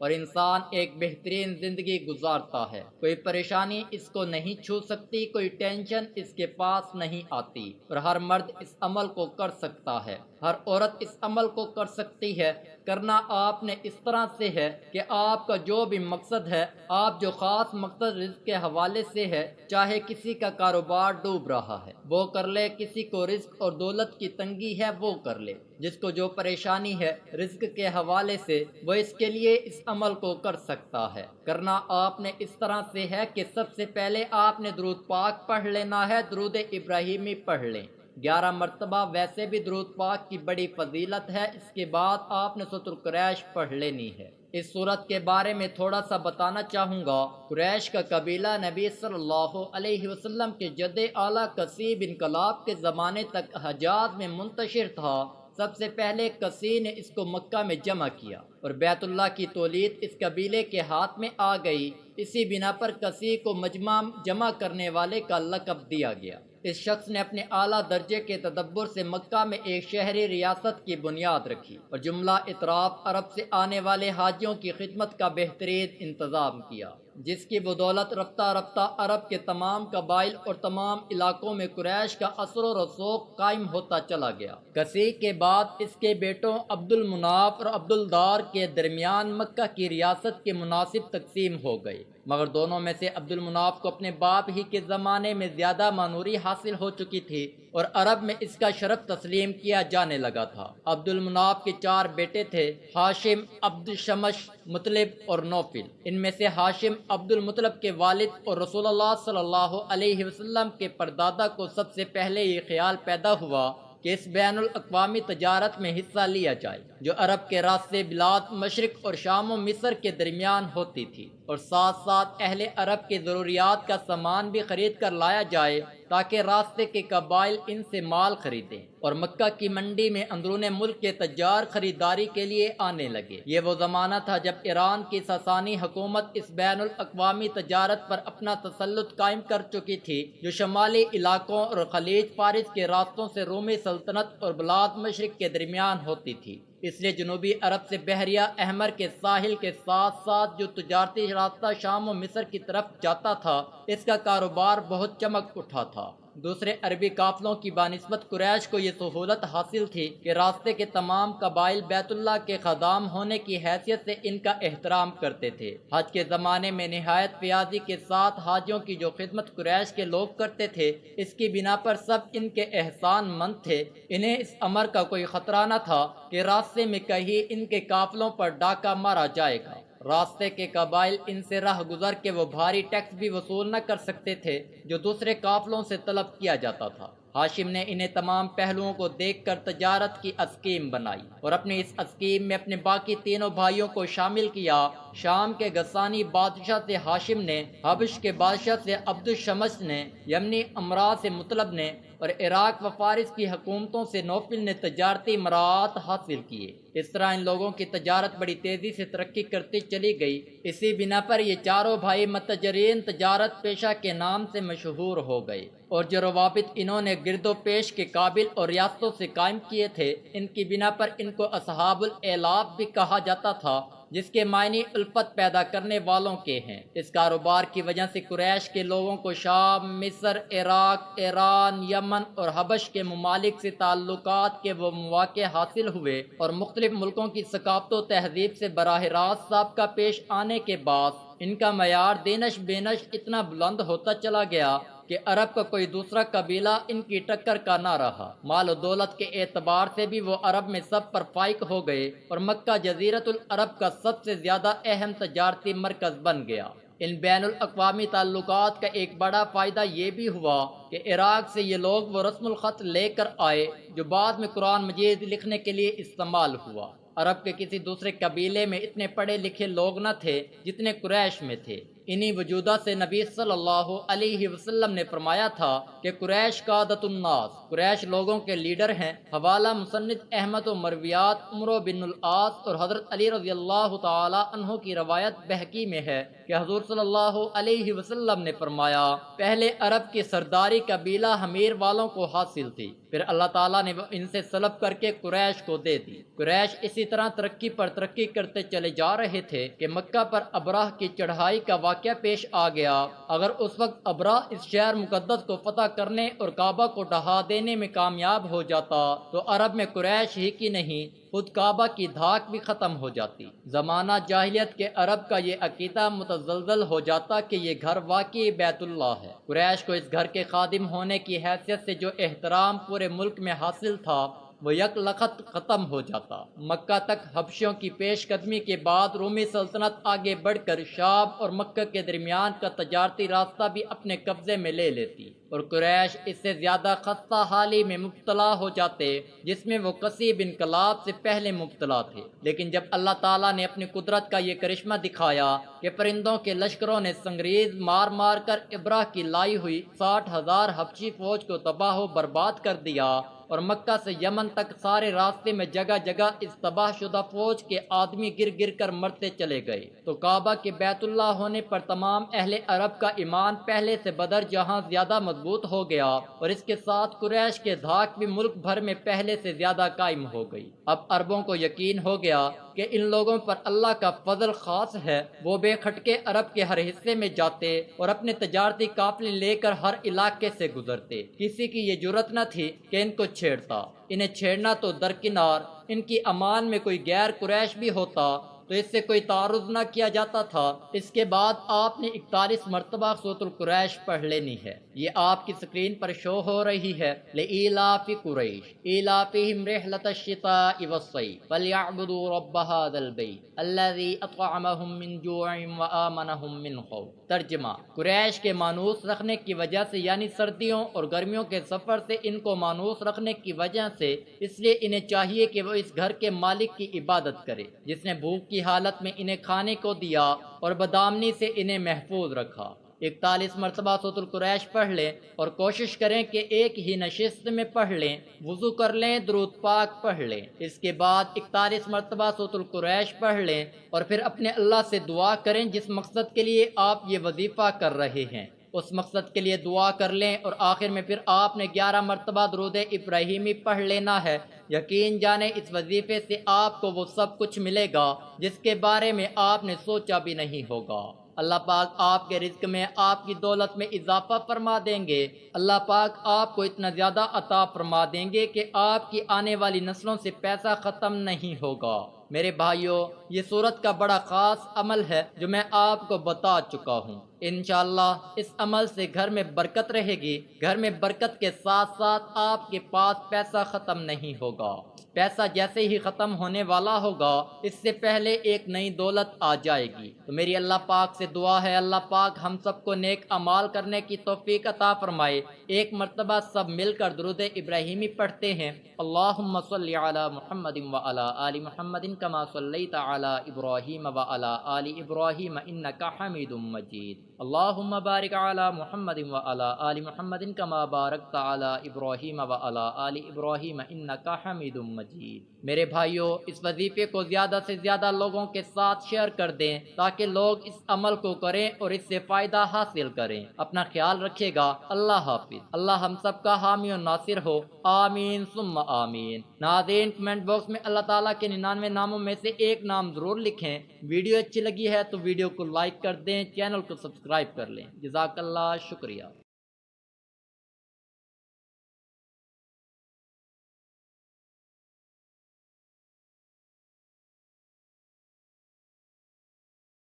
اور انسان ایک بہترین زندگی گزارتا ہے۔ کوئی پریشانی اس کو نہیں چھو سکتی، کوئی ٹینشن اس کے پاس نہیں آتی، اور ہر مرد اس عمل کو کر سکتا ہے، ہر عورت اس عمل کو کر سکتی ہے۔ کرنا آپ نے اس طرح سے ہے کہ آپ کا جو بھی مقصد ہے، آپ جو خاص مقصد رزق کے حوالے سے ہے، چاہے کسی کا کاروبار ڈوب رہا ہے وہ کر لے، کسی کو رزق اور دولت کی تنگی ہے وہ کر لے، جس کو جو پریشانی ہے رزق کے حوالے سے وہ اس کے لیے اس عمل کو کر سکتا ہے۔ کرنا آپ نے اس طرح سے ہے کہ سب سے پہلے آپ نے درود پاک پڑھ لینا ہے، درود ابراہیمی پڑھ لیں 11 مرتبہ، ویسے بھی درود پاک کی بڑی فضیلت ہے۔ اس کے بعد آپ نے سورۃ قریش پڑھ لینی ہے۔ اس صورت کے بارے میں تھوڑا سا بتانا چاہوں گا۔ قریش کا قبیلہ نبی صلی اللہ علیہ وسلم کے جد اعلیٰ کسی بن کلاب کے زمانے تک حجاز میں منتشر تھا۔ سب سے پہلے کسی نے اس کو مکہ میں جمع کیا اور بیت اللہ کی تولید اس قبیلے کے ہاتھ میں آ گئی۔ اسی بنا پر کسی کو مجمع جمع کرنے والے کا لقب دیا گیا۔ اس شخص نے اپنے اعلیٰ درجے کے تدبر سے مکہ میں ایک شہری ریاست کی بنیاد رکھی اور جملہ اطراف عرب سے آنے والے حاجیوں کی خدمت کا بہترین انتظام کیا، جس کی بدولت رفتہ رفتہ عرب کے تمام قبائل اور تمام علاقوں میں قریش کا اثر و رسوخ قائم ہوتا چلا گیا۔ کسی کے بعد اس کے بیٹوں عبد المناف اور عبد الدار کے درمیان مکہ کی ریاست کی مناسب تقسیم ہو گئی، مگر دونوں میں سے عبد المناف کو اپنے باپ ہی کے زمانے میں زیادہ مانوری حاصل ہو چکی تھی اور عرب میں اس کا شرف تسلیم کیا جانے لگا تھا۔ عبد المناف کے 4 بیٹے تھے، ہاشم، عبد شمش، مطلب اور نوفل۔ ان میں سے ہاشم عبد المطلب کے والد اور رسول اللہ صلی اللہ علیہ وسلم کے پردادا کو سب سے پہلے یہ خیال پیدا ہوا کہ اس بین الاقوامی تجارت میں حصہ لیا جائے جو عرب کے راستے بلاد مشرق اور شام و مصر کے درمیان ہوتی تھی، اور ساتھ ساتھ اہل عرب کے ضروریات کا سامان بھی خرید کر لایا جائے تاکہ راستے کے قبائل ان سے مال خریدیں اور مکہ کی منڈی میں اندرون ملک کے تجار خریداری کے لیے آنے لگے۔ یہ وہ زمانہ تھا جب ایران کی ساسانی حکومت اس بین الاقوامی تجارت پر اپنا تسلط قائم کر چکی تھی، جو شمالی علاقوں اور خلیج فارس کے راستوں سے رومی سلطنت اور بلاد مشرق کے درمیان ہوتی تھی۔ اس لیے جنوبی عرب سے بحیرہ احمر کے ساحل کے ساتھ ساتھ جو تجارتی راستہ شام و مصر کی طرف جاتا تھا، اس کا کاروبار بہت چمک اٹھا تھا۔ دوسرے عربی قافلوں کی بنسبت قریش کو یہ سہولت حاصل تھی کہ راستے کے تمام قبائل بیت اللہ کے خدام ہونے کی حیثیت سے ان کا احترام کرتے تھے۔ حج کے زمانے میں نہایت فیاضی کے ساتھ حاجیوں کی جو خدمت قریش کے لوگ کرتے تھے، اس کی بنا پر سب ان کے احسان مند تھے۔ انہیں اس امر کا کوئی خطرہ نہ تھا کہ راستے میں کہیں ان کے قافلوں پر ڈاکہ مارا جائے گا۔ راستے کے قبائل ان سے راہ گزر کے وہ بھاری ٹیکس بھی وصول نہ کر سکتے تھے جو دوسرے قافلوں سے طلب کیا جاتا تھا۔ ہاشم نے انہیں تمام پہلوؤں کو دیکھ کر تجارت کی اسکیم بنائی اور اپنی اس اسکیم میں اپنے باقی تینوں بھائیوں کو شامل کیا۔ شام کے غسانی بادشاہ سے ہاشم نے، حبش کے بادشاہ سے عبد الشمس نے، یمنی امراء سے مطلب نے اور عراق و فارس کی حکومتوں سے نوفل نے تجارتی مراعات حاصل کیے۔ اس طرح ان لوگوں کی تجارت بڑی تیزی سے ترقی کرتی چلی گئی۔ اسی بنا پر یہ چاروں بھائی متجرین تجارت پیشہ کے نام سے مشہور ہو گئے، اور جو روابط انہوں نے گرد و پیش کے قابل اور ریاستوں سے قائم کیے تھے، ان کی بنا پر ان کو اصحاب الالاف بھی کہا جاتا تھا، جس کے معنی الفت پیدا کرنے والوں کے ہیں۔ اس کاروبار کی وجہ سے قریش کے لوگوں کو شام، مصر، عراق، ایران، یمن اور حبش کے ممالک سے تعلقات کے وہ مواقع حاصل ہوئے، اور مختلف ملکوں کی ثقافت و تہذیب سے براہ راست سابقہ پیش آنے کے بعد ان کا معیار دینش بینش اتنا بلند ہوتا چلا گیا کہ عرب کا کوئی دوسرا قبیلہ ان کی ٹکر کا نہ رہا۔ مال و دولت کے اعتبار سے بھی وہ عرب میں سب پر فائق ہو گئے اور مکہ جزیرت العرب کا سب سے زیادہ اہم تجارتی مرکز بن گیا۔ ان بین الاقوامی تعلقات کا ایک بڑا فائدہ یہ بھی ہوا کہ عراق سے یہ لوگ وہ رسم الخط لے کر آئے جو بعد میں قرآن مجید لکھنے کے لیے استعمال ہوا۔ عرب کے کسی دوسرے قبیلے میں اتنے پڑھے لکھے لوگ نہ تھے جتنے قریش میں تھے۔ انہی وجودات سے نبی صلی اللہ علیہ وسلم نے فرمایا تھا کہ قریش قادۃ الناس، قریش لوگوں کے لیڈر ہیں۔ حوالہ مصنف احمد و مرویات عمرو بن العاص اور حضرت علی رضی اللہ تعالی عنہ کی روایت بہقی میں ہے کہ حضور صلی اللہ علیہ وسلم نے فرمایا، پہلے عرب کی سرداری قبیلہ حمیر والوں کو حاصل تھی، پھر اللہ تعالیٰ نے وہ ان سے سلب کر کے قریش کو دے دی۔ قریش اسی طرح ترقی پر ترقی کرتے چلے جا رہے تھے کہ مکہ پر ابراہ کی چڑھائی کا واقعہ پیش آ گیا۔ اگر اس وقت ابراہ اس شہر مقدس کو فتح کرنے اور کعبہ کو ڈھا دینے میں کامیاب ہو جاتا تو عرب میں قریش ہی کی نہیں خود کعبہ کی دھاک بھی ختم ہو جاتی۔ زمانہ جاہلیت کے عرب کا یہ عقیدہ متزلزل ہو جاتا کہ یہ گھر واقعی بیت اللہ ہے۔ قریش کو اس گھر کے خادم ہونے کی حیثیت سے جو احترام پورے ملک میں حاصل تھا وہ یک لخت ختم ہو جاتا۔ مکہ تک حبشیوں کی پیش قدمی کے بعد رومی سلطنت آگے بڑھ کر شام اور مکہ کے درمیان کا تجارتی راستہ بھی اپنے قبضے میں لے لیتی اور قریش اس سے زیادہ خستہ حالی میں مبتلا ہو جاتے جس میں وہ کثیر انقلاب سے پہلے مبتلا تھے۔ لیکن جب اللہ تعالیٰ نے اپنی قدرت کا یہ کرشمہ دکھایا کہ پرندوں کے لشکروں نے سنگریز مار مار کر ابراہ کی لائی ہوئی 60,000 حبشی فوج کو تباہ و برباد کر دیا اور مکہ سے یمن تک سارے راستے میں جگہ جگہ اس تباہ شدہ فوج کے آدمی گر گر کر مرتے چلے گئے، تو کعبہ کے بیت اللہ ہونے پر تمام اہل عرب کا ایمان پہلے سے بدر جہاں زیادہ مضبوط ہو گیا اور اس کے ساتھ قریش کے دھاک بھی ملک بھر میں پہلے سے زیادہ قائم ہو گئی۔ اب عربوں کو یقین ہو گیا کہ ان لوگوں پر اللہ کا فضل خاص ہے۔ وہ بے کھٹکے عرب کے ہر حصے میں جاتے اور اپنے تجارتی قافلے لے کر ہر علاقے سے گزرتے۔ کسی کی یہ جرت نہ تھی کہ ان کو چھیڑتا، انہیں چھیڑنا تو درکنار، ان کی امان میں کوئی غیر قریش بھی ہوتا تو اس سے کوئی تعارض نہ کیا جاتا تھا۔ اس کے بعد آپ نے 41 مرتبہ سورۃ القریش پڑھ لینی ہے، یہ آپ کی سکرین پر شو ہو رہی ہے۔ لإیلاف قریش ایلافہم رحلۃ الشتاء والصیف فلیعبدوا رب ھذا البیت الذی اطعمہم من جوع وآمنہم من خوف۔ ترجمہ: قریش کے مانوس رکھنے کی وجہ سے، یعنی سردیوں اور گرمیوں کے سفر سے ان کو مانوس رکھنے کی وجہ سے، اس لیے انہیں چاہیے کہ وہ اس گھر کے مالک کی عبادت کرے جس نے بھوک کی حالت میں انہیں کھانے کو دیا اور بدامنی سے انہیں محفوظ رکھا۔ 41 مرتبہ سورۃ القریش پڑھ لیں اور کوشش کریں کہ ایک ہی نشست میں پڑھ لیں، وضو کر لیں، درود پاک پڑھ لیں، اس کے بعد 41 مرتبہ سورۃ القریش پڑھ لیں اور پھر اپنے اللہ سے دعا کریں جس مقصد کے لیے آپ یہ وظیفہ کر رہے ہیں، اس مقصد کے لیے دعا کر لیں اور آخر میں پھر آپ نے 11 مرتبہ درود ابراہیمی پڑھ لینا ہے۔ یقین جانیں اس وظیفے سے آپ کو وہ سب کچھ ملے گا جس کے بارے میں آپ نے سوچا بھی نہیں ہوگا۔ اللہ پاک آپ کے رزق میں، آپ کی دولت میں اضافہ فرما دیں گے۔ اللہ پاک آپ کو اتنا زیادہ عطا فرما دیں گے کہ آپ کی آنے والی نسلوں سے پیسہ ختم نہیں ہوگا۔ میرے بھائیوں، یہ سورت کا بڑا خاص عمل ہے جو میں آپ کو بتا چکا ہوں۔ انشاءاللہ اس عمل سے گھر میں برکت رہے گی۔ گھر میں برکت کے ساتھ ساتھ آپ کے پاس پیسہ ختم نہیں ہوگا۔ پیسہ جیسے ہی ختم ہونے والا ہوگا اس سے پہلے ایک نئی دولت آ جائے گی۔ تو میری اللہ پاک سے دعا ہے اللہ پاک ہم سب کو نیک اعمال کرنے کی توفیق عطا فرمائے۔ ایک مرتبہ سب مل کر درود ابراہیمی پڑھتے ہیں۔ اللہم صلی علی محمد وعلی آل محمد کما صلیت علی ابراہیم وعلی آل ابراہیم انک حمید مجید۔ اللہم بارک علی محمد وعلی آل محمد کما بارکت علی ابراہیم وعلی آل ابراہیم انک حمید مجید۔ میرے بھائیوں، اس وظیفے کو زیادہ سے زیادہ لوگوں کے ساتھ شیئر کر دیں تاکہ لوگ اس عمل کو کریں اور اس سے فائدہ حاصل کریں۔ اپنا خیال رکھیے گا۔ اللہ حافظ۔ اللہ ہم سب کا حامی و ناصر ہو، آمین ثم آمین۔ ناظرین، کمنٹ باکس میں اللہ تعالیٰ کے 99 ناموں میں سے ایک نام ضرور لکھیں۔ ویڈیو اچھی لگی ہے تو ویڈیو کو لائک کر دیں، چینل کو سبسکرائب کر لیں۔ جزاک اللہ، شکریہ۔